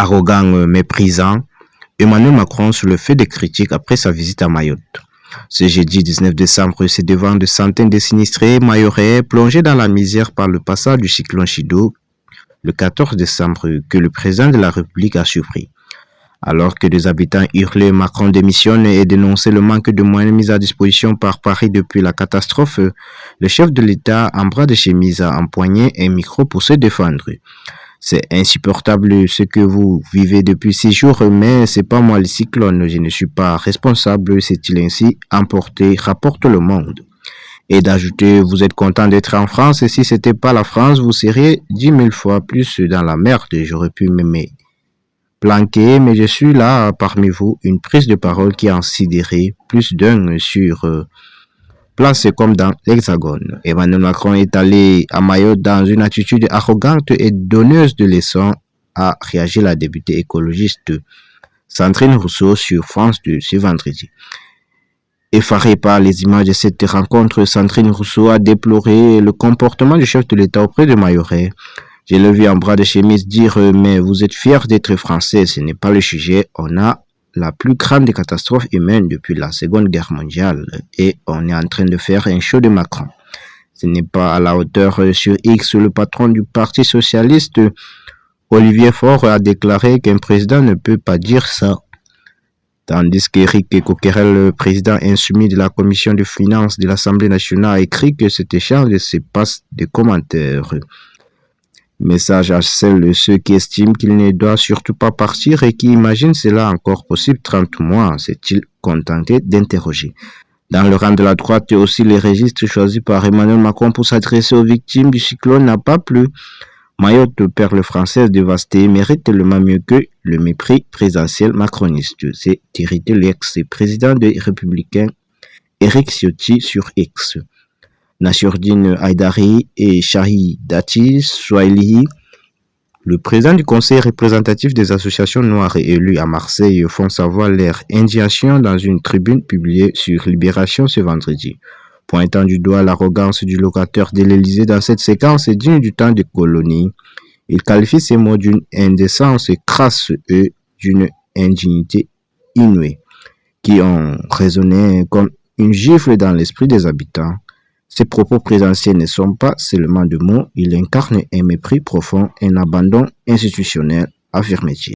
arrogant, méprisant, Emmanuel Macron sur le fait des critiques après sa visite à Mayotte. Ce jeudi 19 décembre, c'est devant de centaines de sinistrés mahorais plongés dans la misère par le passage du cyclone Chido le 14 décembre que le président de la République a surpris. Alors que des habitants hurlaient Macron démissionne et dénonçaient le manque de moyens mis à disposition par Paris depuis la catastrophe, le chef de l'État, en bras de chemise, a empoigné un micro pour se défendre. C'est insupportable ce que vous vivez depuis 6 jours, mais c'est pas moi le cyclone, je ne suis pas responsable, s'est-il ainsi emporté, rapporte Le Monde. Et d'ajouter, vous êtes content d'être en France, et si c'était pas la France, vous seriez 10 000 fois plus dans la merde, j'aurais pu m'aimer planqué, mais je suis là parmi vous, une prise de parole qui a sidéré plus d'un sur place comme dans l'Hexagone. Emmanuel Macron est allé à Mayotte dans une attitude arrogante et donneuse de leçons, a réagi la députée écologiste Sandrine Rousseau sur France 2 ce vendredi. Effarée par les images de cette rencontre, Sandrine Rousseau a déploré le comportement du chef de l'État auprès de Mayorais. Je l'ai vu en bras de chemise dire « Mais vous êtes fiers d'être français, ce n'est pas le sujet. On a la plus grande catastrophe humaine depuis la Seconde Guerre mondiale et on est en train de faire un show de Macron. Ce n'est pas à la hauteur. » Sur X, le patron du Parti socialiste, Olivier Faure, a déclaré qu'un président ne peut pas dire ça. Tandis qu'Éric Coquerel, le président insoumis de la Commission de finances de l'Assemblée nationale, a écrit que cet échange se passe de commentaires. Message à ceux qui estiment qu'il ne doit surtout pas partir et qui imaginent cela encore possible 30 mois, s'est-il contenté d'interroger. Dans le rang de la droite, aussi les registres choisis par Emmanuel Macron pour s'adresser aux victimes du cyclone n'a pas plu. Mayotte, perle française dévastée, mérite tellement mieux que le mépris présidentiel macroniste. C'est irrité l'ex-président des Républicains Éric Ciotti sur X. Nassourdine Haïdari et Shahidati Souailihi, le président du conseil représentatif des associations noires élus à Marseille, font savoir leur indignation dans une tribune publiée sur Libération ce vendredi. Pointant du doigt l'arrogance du locataire de l'Élysée dans cette séquence digne du temps des colonies, il qualifie ces mots d'une indécence crasse et d'une indignité inouïe, qui ont résonné comme une gifle dans l'esprit des habitants. Ces propos présidentiels ne sont pas seulement de mots, ils incarnent un mépris profond, un abandon institutionnel, affirme-t-il.